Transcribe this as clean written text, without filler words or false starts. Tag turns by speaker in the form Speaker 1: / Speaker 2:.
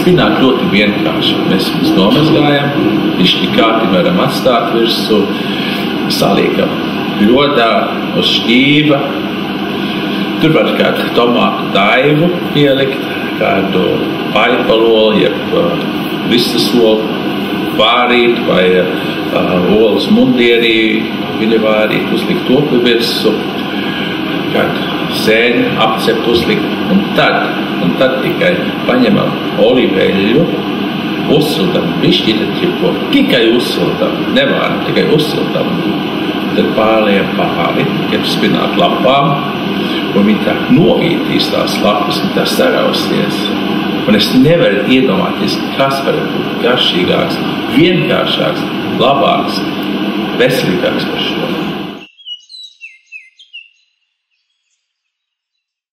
Speaker 1: spināti ļoti vienkārši. Mēs viņus nomazgājam, višķi kāti varam atstāt virsū, saliekam ļodā uz šķīva. Tur var kādu tomātu daivu pielikt, kādu paipalolu, jeb visas olu vārīt vai olas mundierī, viņa vārīt, uzlikt to pie virsū, kādu sēņu apcept uzlikt, un tad tikai paņemam olīveļu, uzsiltam, bišķi ķipo, tikai uzsiltam, nevāram, tikai uzsiltam, tad pārējām pāri, jeb spinātu lapām, un viņi tā novītīs tās lapas, un tā sarausies. Un es nevaru iedomāties, kas var būt garšīgāks, vienkāršāks, labāks, veselīgāks par šo.